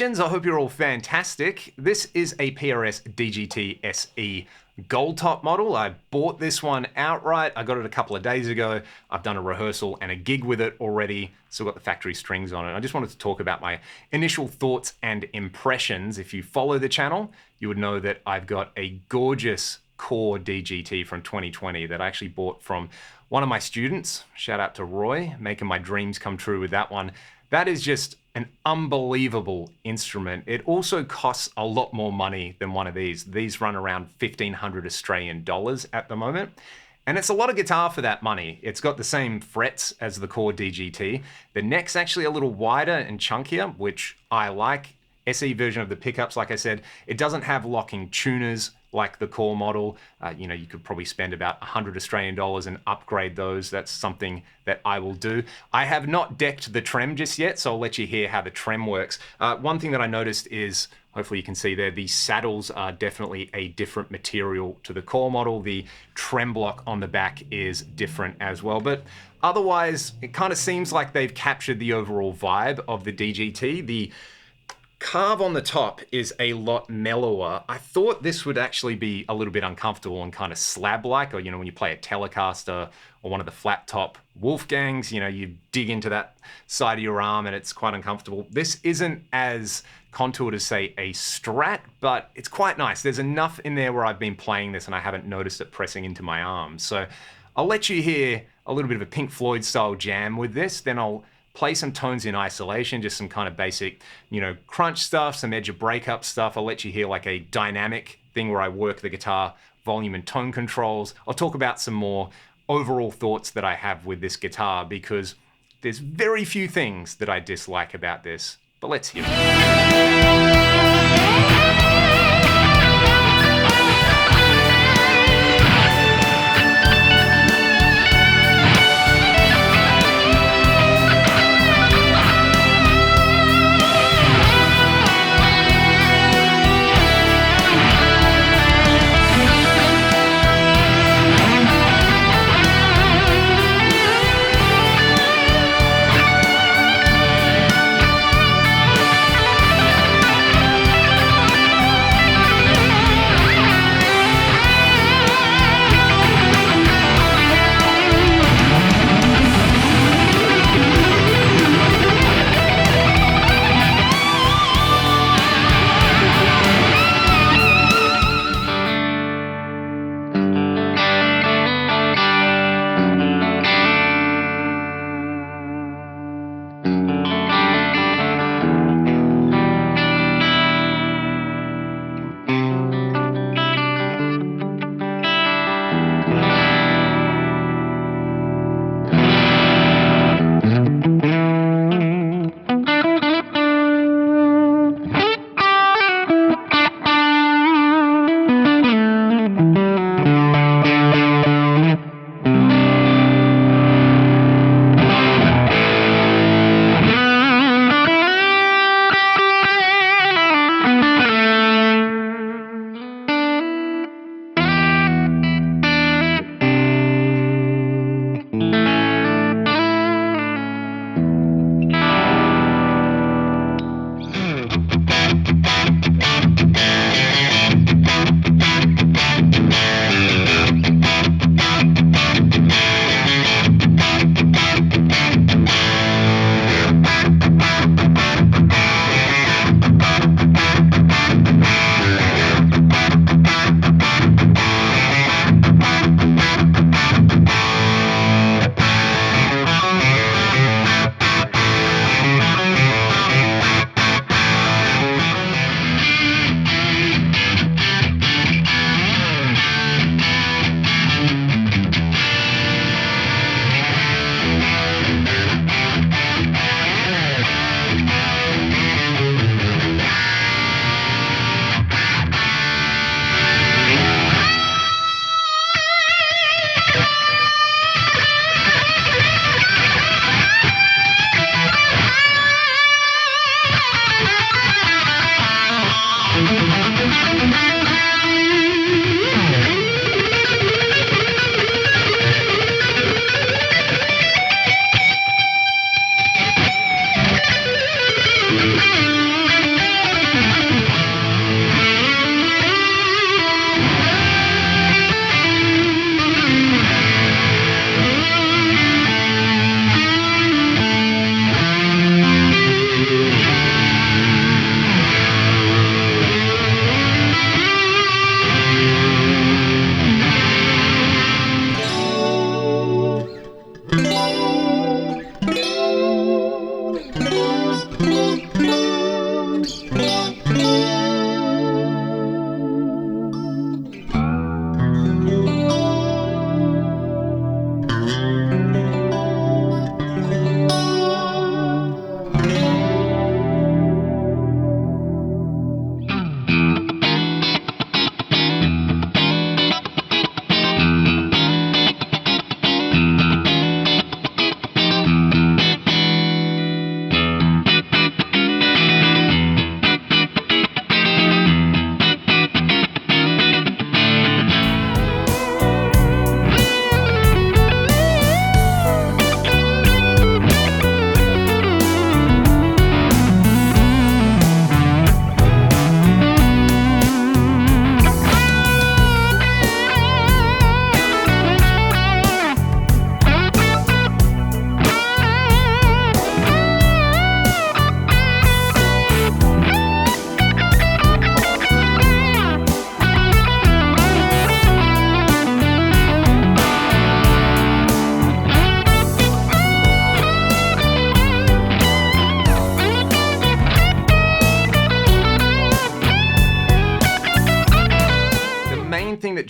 legends, I hope you're all fantastic. This is a PRS DGT SE Gold Top model. I bought this one outright. I got it a couple of days ago. I've done a rehearsal and a gig with it already. Still got the factory strings on it. I just wanted to talk about my initial thoughts and impressions. If you follow the channel, you would know that I've got a gorgeous core DGT from 2020 that I actually bought from one of my students. Shout out to Roy, making my dreams come true with that one. That is just an unbelievable instrument. It also costs a lot more money than one of these. These run around 1,500 Australian dollars at the moment. And it's a lot of guitar for that money. It's got the same frets as the core DGT. The neck's actually a little wider and chunkier, which I like. SE version of the pickups, like I said, it doesn't have locking tuners like the core model. You could probably spend about 100 Australian dollars and upgrade those. That's something that I will do. I have not decked the trem just yet, so I'll let you hear how the trem works. One thing that I noticed is, hopefully you can see there, the saddles are definitely a different material to the core model. The trem block on the back is different as well. But otherwise, it kind of seems like they've captured the overall vibe of the DGT. The carve on the top is a lot mellower. I thought this would actually be a little bit uncomfortable and kind of slab-like, or when you play a Telecaster or one of the flat top Wolfgangs, you dig into that side of your arm and it's quite uncomfortable. This isn't as contoured as, say, a Strat, but it's quite nice. There's enough in there where I've been playing this and I haven't noticed it pressing into my arm. So I'll let you hear a little bit of a Pink Floyd style jam with this, then I'll play some tones in isolation, just some kind of basic, crunch stuff, some edge of breakup stuff. I'll let you hear like a dynamic thing where I work the guitar volume and tone controls. I'll talk about some more overall thoughts that I have with this guitar, because there's very few things that I dislike about this, but let's hear it.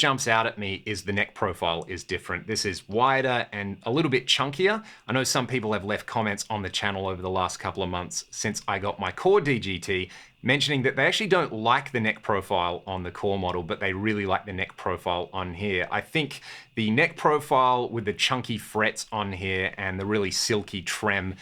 jumps out at me is the neck profile is different. This is wider and a little bit chunkier. I know some people have left comments on the channel over the last couple of months since I got my Core DGT, mentioning that they actually don't like the neck profile on the Core model, but they really like the neck profile on here. I think the neck profile with the chunky frets on here and the really silky trem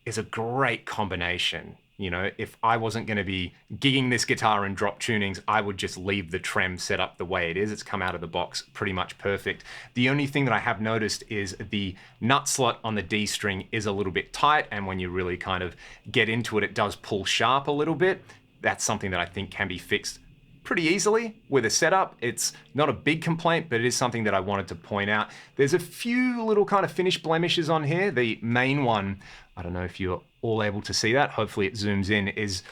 is a great combination. You know, if I wasn't going to be gigging this guitar in drop tunings, I would just leave the trem set up the way it is. It's come out of the box pretty much perfect. The only thing that I have noticed is the nut slot on the D string is a little bit tight, and when you really kind of get into it, it does pull sharp a little bit. That's something that I think can be fixed pretty easily with a setup. It's not a big complaint, but it is something that I wanted to point out. There's a few little kind of finish blemishes on here. The main one, I don't know if you're all able to see that, hopefully it zooms in, is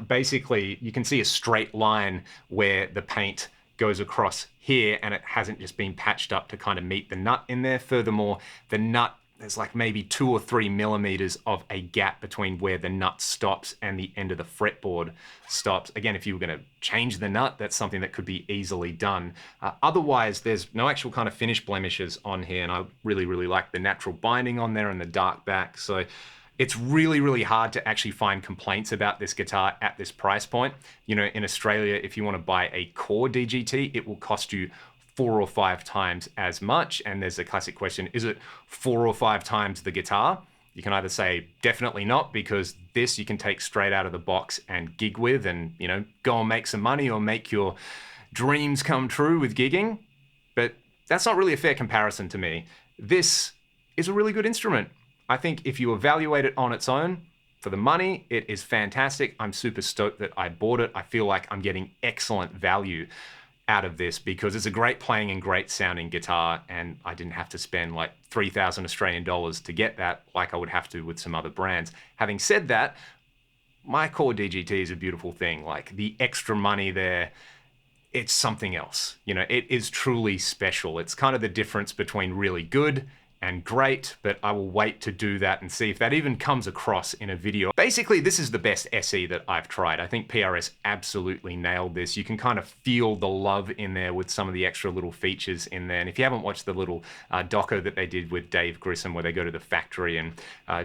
basically you can see a straight line where the paint goes across here and it hasn't just been patched up to kind of meet the nut in there. Furthermore, the nut, there's like maybe 2 or 3 millimeters of a gap between where the nut stops and the end of the fretboard stops. Again, if you were going to change the nut, that's something that could be easily done. Otherwise, there's no actual kind of finish blemishes on here, and I really, really like the natural binding on there and the dark back. So it's really, really hard to actually find complaints about this guitar at this price point. You know, in Australia, if you want to buy a Core DGT, it will cost you 4 or 5 times as much. And there's a classic question, is it 4 or 5 times the guitar? You can either say definitely not, because this you can take straight out of the box and gig with and, you know, go and make some money or make your dreams come true with gigging. But that's not really a fair comparison to me. This is a really good instrument. I think if you evaluate it on its own, for the money, it is fantastic. I'm super stoked that I bought it. I feel like I'm getting excellent value out of this because it's a great playing and great sounding guitar, and I didn't have to spend like 3,000 Australian dollars to get that like I would have to with some other brands. Having said that, my Core DGT is a beautiful thing. Like, the extra money there, it's something else. You know, it is truly special. It's kind of the difference between really good and great, but I will wait to do that and see if that even comes across in a video. Basically, this is the best SE that I've tried. I think PRS absolutely nailed this. You can kind of feel the love in there with some of the extra little features in there. And if you haven't watched the little doco that they did with Dave Grissom, where they go to the factory and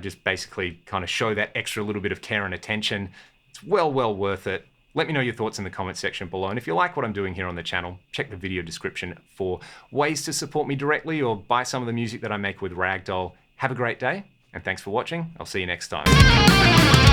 just basically kind of show that extra little bit of care and attention, it's well worth it. Let me know your thoughts in the comment section below. And if you like what I'm doing here on the channel, check the video description for ways to support me directly or buy some of the music that I make with Ragdoll. Have a great day, and thanks for watching. I'll see you next time.